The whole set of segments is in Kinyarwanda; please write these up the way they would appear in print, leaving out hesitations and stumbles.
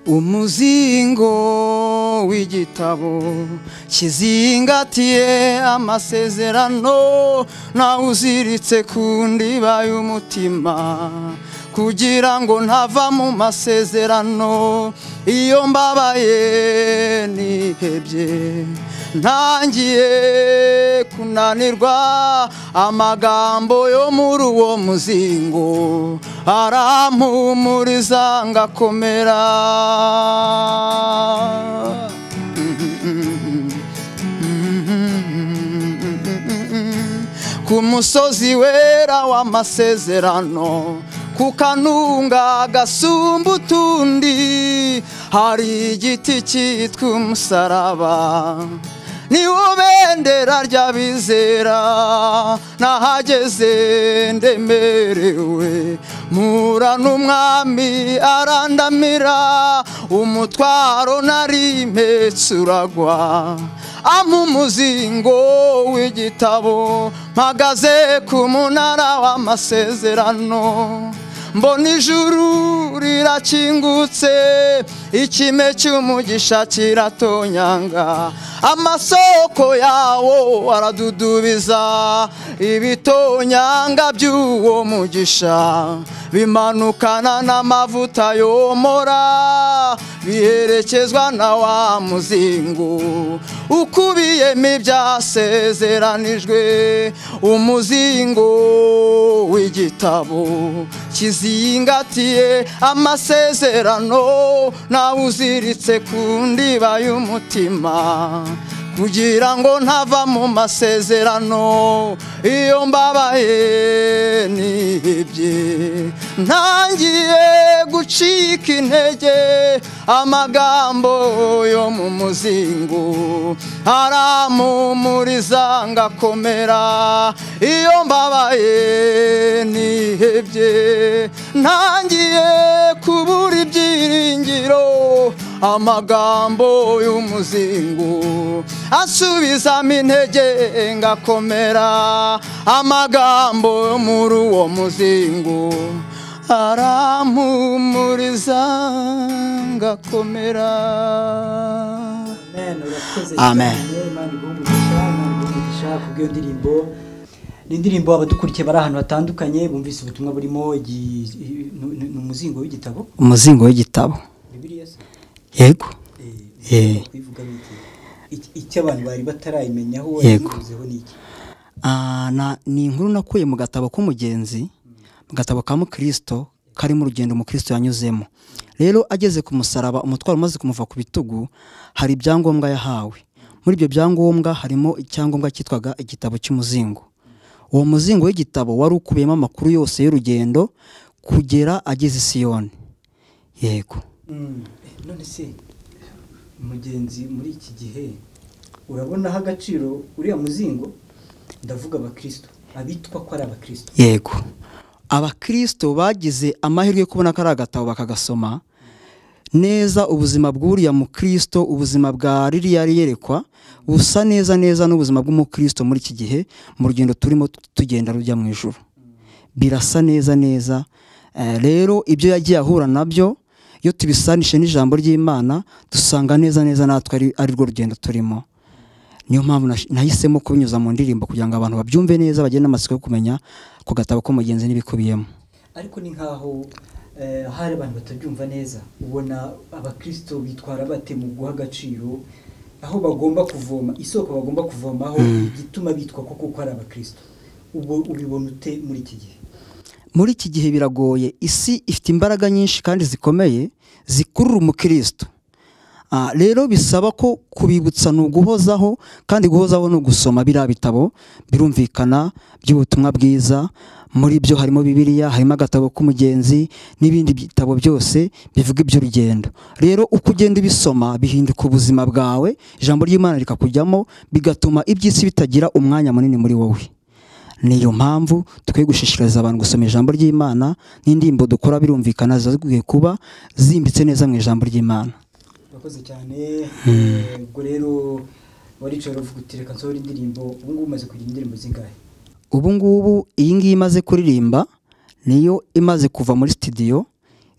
umuzingo w'igitabo kizingatiye amasezerano nawuziritse ku ndiba y'umutima kugira ngo ntava mu masezerano iyo mbabaye nihebye ntangiye kunanirwa amagambo yo muri uwo muzingo arampumuriza ngakomera ku musozi wera w'amasezerano ku kanunga gasumba utundi hari igiti cyitwa umusaraba niwo bendera ry'abizera nahageze ndemerewe mpura n'umwami arandamira umutwaro nari mpetse uragwa ampa umuzingo w'igitabo mpagaze ku munara w'amasezerano mbona ijuru rirakingutse ikime cy'umugisha kiratonyanga amasoko yawo aradudubiza ibitonyanga by'uwo mugisha bimanukana n'amavuta yomora biherekezwa na wa muzingo ukubiyemo ibyasezeranijwe umuzingo w'igitabo kizingatiye amasezerano nawuziritse ku ndiba y'umutima kugira ngo ntava mu masezerano iyo mbabaye nihebye ntangiye gucika intege amagambo yo mu muzingo arampumuriza ngakomera iyo mbabaye nihebye ntangiye kubura ibyiringiro amagambo y'umuzingo asubizamo intege ngakomera amagambo muri uwo muzingo arampumuriza ngakomera. Amen. Ni indirimbo abadukurikiye bari ahantu hatandukanye bumvise ubutumwa burimo umuzingo w'igitabo. Umuzingo w'igitabo. Bibiliya se? Yego. Kwivuga iki abantu bari batarayimenyaho wayivuzeho niki? Ni inkuru nakuye mu gatabo k'umugenzi, mu gatabo ka Mukristo kari mu rugendo Mukristo yanyuzemo. Rero ageze ku musaraba umutwaro umaze kumuva ku bitugu hari ibyangombwa yahawe. Muri ibyo byangombwa harimo icyangombwa cyitwaga igitabo cy'umuzingo. Uwo muzingo w'igitabo wari ukubiyemo amakuru yose y'urugendo kugera ageze i Siyoni. Yego. None se umugenzi muri iki gihe urabonaho agaciro uriya muzingo? Ndavuga abakristo abitwa ko ari abakristo. Yego. Abakristo bagize amahirwe yo kubona ko ari agatabo bakagasoma neza. Ubuzima bw'uriya mukristo, ubuzima bwa ririya yerekwa busa neza n'ubuzima bw'umukristo muri iki gihe mu rugendo turimo tugenda rujya mu ijuru. Birasa neza. Rero ibyo yagiye ahura nabyo iyo tubisanishe n'ijambo ry'Imana dusanga neza natwe ari rwo rugendo turimo. Niyo mpamvu nahisemo kubinyuza mu ndirimbo kugira ngo abantu babyumve neza bagende amatsiko yo kumenya ku gatabo k'umugenzi n'ibikubiyemo. Ariko ni nkaho hari abantu batabyumva neza. Ubona abakristo bitwara bate mu guha agaciro aho bagomba kuvoma, isoko bagomba kuvomaho igituma bitwa kuko ari abakristo? Ubibona ute muri iki gihe? Muri iki gihe biragoye. Isi ifite imbaraga nyinshi kandi zikomeye zikurura umukristo. Rero bisaba ko kubibutsa no guhozaho, kandi guhozaho no gusoma biriya bitabo birumvikana by'ubutumwa bwiza. Muri byo harimo Bibiliya, harimo agatabo k'umugenzi n'ibindi bitabo byose bivuga iby'urugendo. Rero uko ugenda bisoma bihinduka ubuzima bwawe, ijambo ry'Imana rikakujyamo bigatuma iby'isi bitagira umwanya munini muri wowe. Niyo mpamvu tukwiye gushishikariza abantu gusoma ijambo ry'Imana, n'indirimbo dukora birumvikana zaziguye kuba zimbitse neza mu ijambo ry'Imana. Urakoze cyane. Ubwo rero waricara uvuga uti reka nsohora indirimbo. Ubu ngubu umaze kugira indirimbo zingahe? Ubu ngubu iyi ngiyi imaze kuririmba niyo imaze kuva muri studio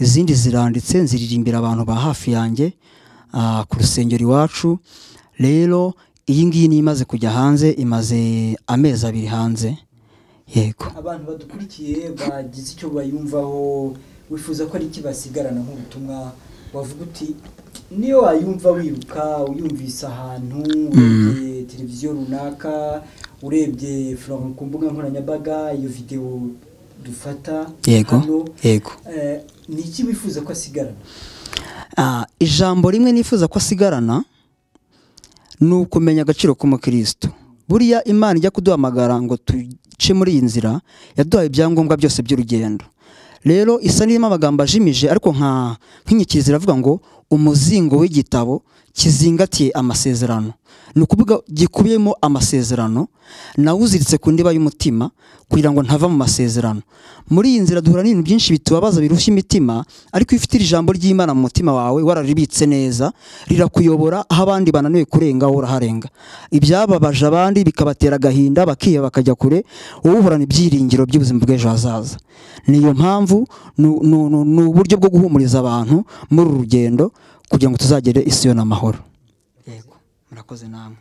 izindi ziranditse nziririmbira abantu ba hafi yanjye ku rusengero iwacu. Rero iyi ngiyi ni imaze kujya hanze, imaze amezi 2 hanze. Yego, abantu badukurikiye bagize icyo bayumvaho, wifuza ko ari iki basigarana nk'ubutumwa, wavuga uti niyo wayumva wiruka uyumvise ahantu urebye televiziyo runaka, urebye ku mbuga nkoranyambaga iyo video dufata yego, yego, ni iki wifuza ko asigarana? Ijambo rimwe nifuza ko asigarana ni ukumenya agaciro k'umukristo. Buriya Imana ijya kuduhamagara ngo tuce muri iyi nzira, yaduhaye ibyangombwa byose by'urugendo. Rero isa n'irimo amagambo ajimije, ariko nk'inyikirizo iravuga ngo umuzingo w'igitabo kizingatiye amasezerano. Ni ukuvuga gikubiyemo amasezerano, nawuziritse ku ndiba y'umutima kugira ngo ntava mu masezerano. Muri iyi nzira duhura n'ibintu byinshi bitubabaza birushya imitima, ariko iyo ufite ijambo ry'Imana mu mutima wawe wararibitse neza, rirakuyobora aho abandi bananiwe kurenga wowe uraharenga. Ibyababaje abandi bikabatera agahinda bakiheba bakajya kure, wowe uhorana ibyiringiro by'ubuzima bw'ejo hazaza. Niyo mpamvu ni uburyo bwo guhumuriza abantu muri uru rugendo kugira ngo tuzagere i Siyoni amahoro. Yego, murakoze namwe.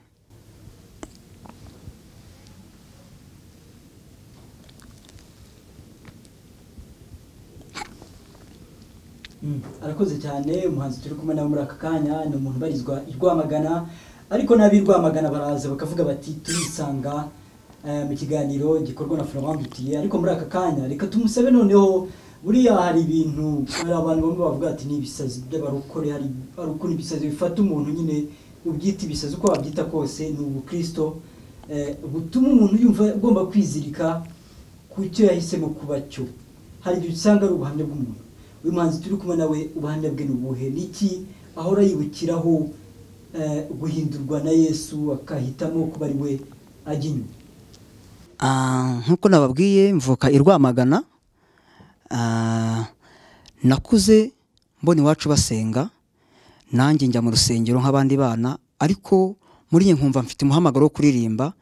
Arakoze cyane umuhanzi turi kumwe nawe muri aka kanya, ni umuntu barizwa i Rwamagana, ariko n'ab'i Rwamagana baraza bakavuga bati turisanga mu kiganiro gikorwa na Florent Dutiye. Ariko muri aka kanya reka tumusabe noneho, buriya hari ibintu abantu bamwe bavuga ati ni ibisazi by'abarokore, hari ukuntu ibisazi bifata umuntu, nyine ubyita ibisazi uko wabyita kose, ni ubukristo butuma umuntu yumva agomba kwizirika ku cyo yahisemo kuba cyo. Hari igihe usanga ari ubuhamya bw'umuntu. Uyu muhanzi turi kumwe nawe, ubuhamya bwe n'ubuhe? Niki ahora yibukiraho guhindurwa na Yesu akahitamo kuba ari we ajya inyuma? Nkuko nababwiye, mvuka i Rwamagana. Nakuze mbona iwacu basenga, nanjye njya mu rusengero nk'abandi bana, ariko muri njye nkumva mfite umuhamagaro wo kuririmba,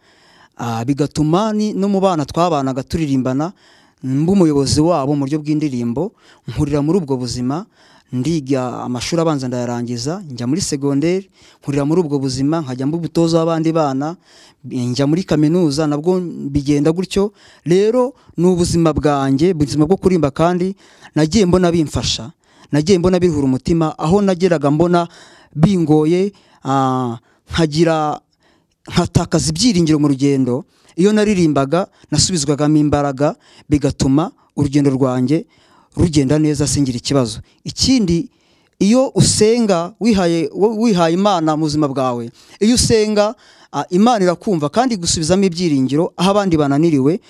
bigatuma no mu bana twabanaga turirimbana mba umuyobozi wabo mu buryo bw'indirimbo. Nkurira muri ubwo buzima, ndiga amashuri abanza ndayarangiza, njya muri segonderi, nkurira muri ubwo buzima, nkajya mba umutoza w'abandi bana, njya muri kaminuza nabwo bigenda gutyo. Rero ni ubuzima bwanjye, ubuzima bwo kurimba, kandi nagiye mbona bimfasha, nagiye mbona bihura umutima, aho nageraga mbona bingoye, nkatakaza ibyiringiro mu rugendo. Iyo naririmbaga nasubizwagamo imbaraga, bigatuma urugendo rwanjye rugenda neza, singira ikibazo. Ikindi, iyo usenga wihaye Imana mu buzima bwawe, iyo usenga Imana irakumva kandi igusubizamo ibyiringiro aho abandi bananiriwe.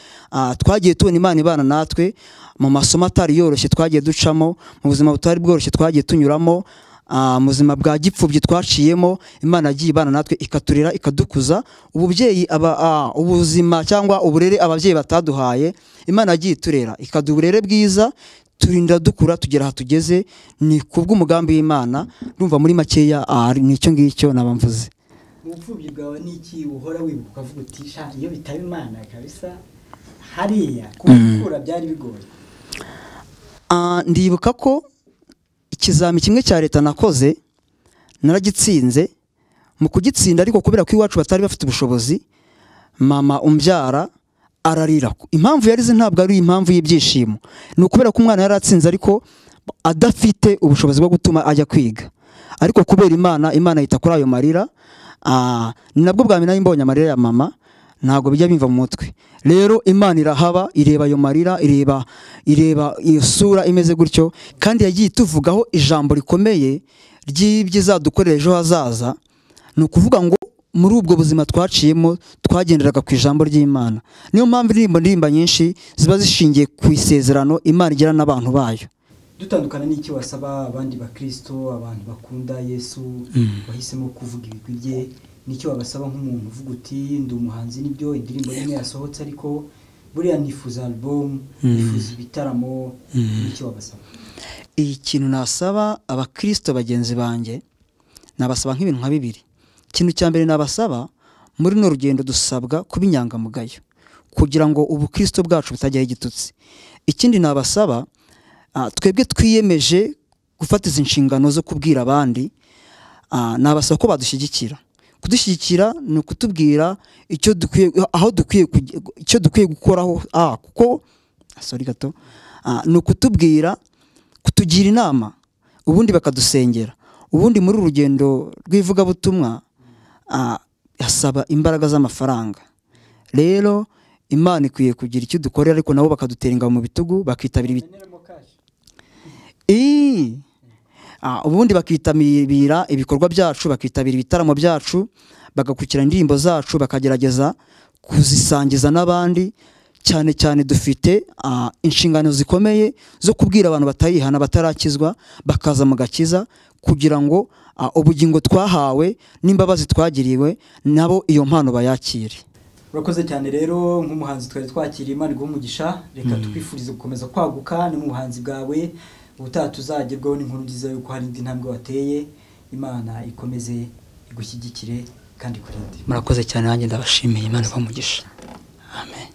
Twagiye tubona Imana ibana natwe mu masomo atari yoroshye twagiye ducamo, mu buzima butari bworoshye twagiye tunyuramo, mu buzima bwa gipfubyi twaciyemo. Imana yagiye ibana natwe ikaturera, ikadukuza. Ububyeyi ubuzima cyangwa uburere ababyeyi bataduhaye, Imana yagiye iturera ikaduha uburere bwiza, turinda dukura tugera aha tugeze. Ni kubw'umugambi w'Imana. Ndumva muri makeya nicyo ngicyo nabamvuze. Mu bupfubyi bwawe niki uhora wibuka ukavuga uti sha iyo bitaba Imana kabisa hariya kubikura byari bigoye? Ndibuka ko ikizami kimwe cya leta nakoze naragitsinze. Mu kugitsinda ariko kubera ko iwacu batari bafite ubushobozi, mama umbyara ararira. Impamvu yarize ntabwo ari impamvu y'ibyishimo, ni ukubera ko umwana yaratsinze ariko adafite ubushobozi bwo gutuma ajya kwiga. Ariko kubera Imana yita kuri ayo marira. Ni nabwo bwa mbere mbonye amarira ya mama, ntabwo bijya bimva mu mutwe. Rero Imana irahaba, ireba ayo marira, ireba iyo sura imeze gutyo, kandi yagiye tuvugaho ijambo rikomeye ry'ibyizadukorera ejo hazaza. Ni ukuvuga ngo muri ubwo buzima twaciyemo twagenderaga ku ijambo ry'Imana. Niyo mpamvu indirimbo nyinshi ziba zishingiye ku isezerano Imana igira n'abantu bayo. Dutandukana n'iki wasaba abandi bakristo, abantu bakunda Yesu bahisemo kuvuga ibigwi bye? Nicyo wabasaba nk'umuntu uvuga uti ndi umuhanzi, nibyo indirimbo imwe yasohotse ariko buriya nifuza album, nifuza ibitaramo, nicyo wabasaba? Ikintu nasaba abakristo bagenzi banjye, nabasaba nk'ibintu nka 2. Ikintu cya mbere nabasaba, muri no rugendo dusabwa kuba inyangamugayo kugira ngo ubukristo bwacu butajyaho igitutsi. Ikindi nabasaba, twebwe twiyemeje gufata izi nshingano zo kubwira abandi, nabasaba ko badushyigikira. Kudushyigikira ni ukutubwira icyo dukwiye gukoraho, kuko ni ukutubwira, kutugira inama, ubundi bakadusengera. Ubundi muri urugendo rw'ivugabutumwa hasaba imbaraga z'amafaranga. Rero Imana ikwiye kugira icyo dukorera, ariko nabo bakadutera ingabo mu bitugu, bakitabira ubundi bakitabira ibikorwa byacu, bakitabira ibitaramo byacu, bagakurikira indirimbo zacu, bakagerageza kuzisangiza n'abandi. Cyane cyane dufite inshingano zikomeye zo kubwira abantu batayihana, batarakizwa, bakaza mu gakiza, kugira ngo ubugingo twahawe n'imbabazi twagiriwe nabo iyo mpano bayakire. Urakoze cyane rero nk'umuhanzi twari twakiriye, Imana iguhe umugisha. Reka twifurize gukomeza kwaguka no mu buhanzi bwawe, ubutaha tuzagerwaho n'inkuru nziza yuko hari indi ntambwe wateye. Imana ikomeze igushyigikire kandi ikurinde. Murakoze cyane, nanjye ndabashimiye. Imana ibahe umugisha. Amen.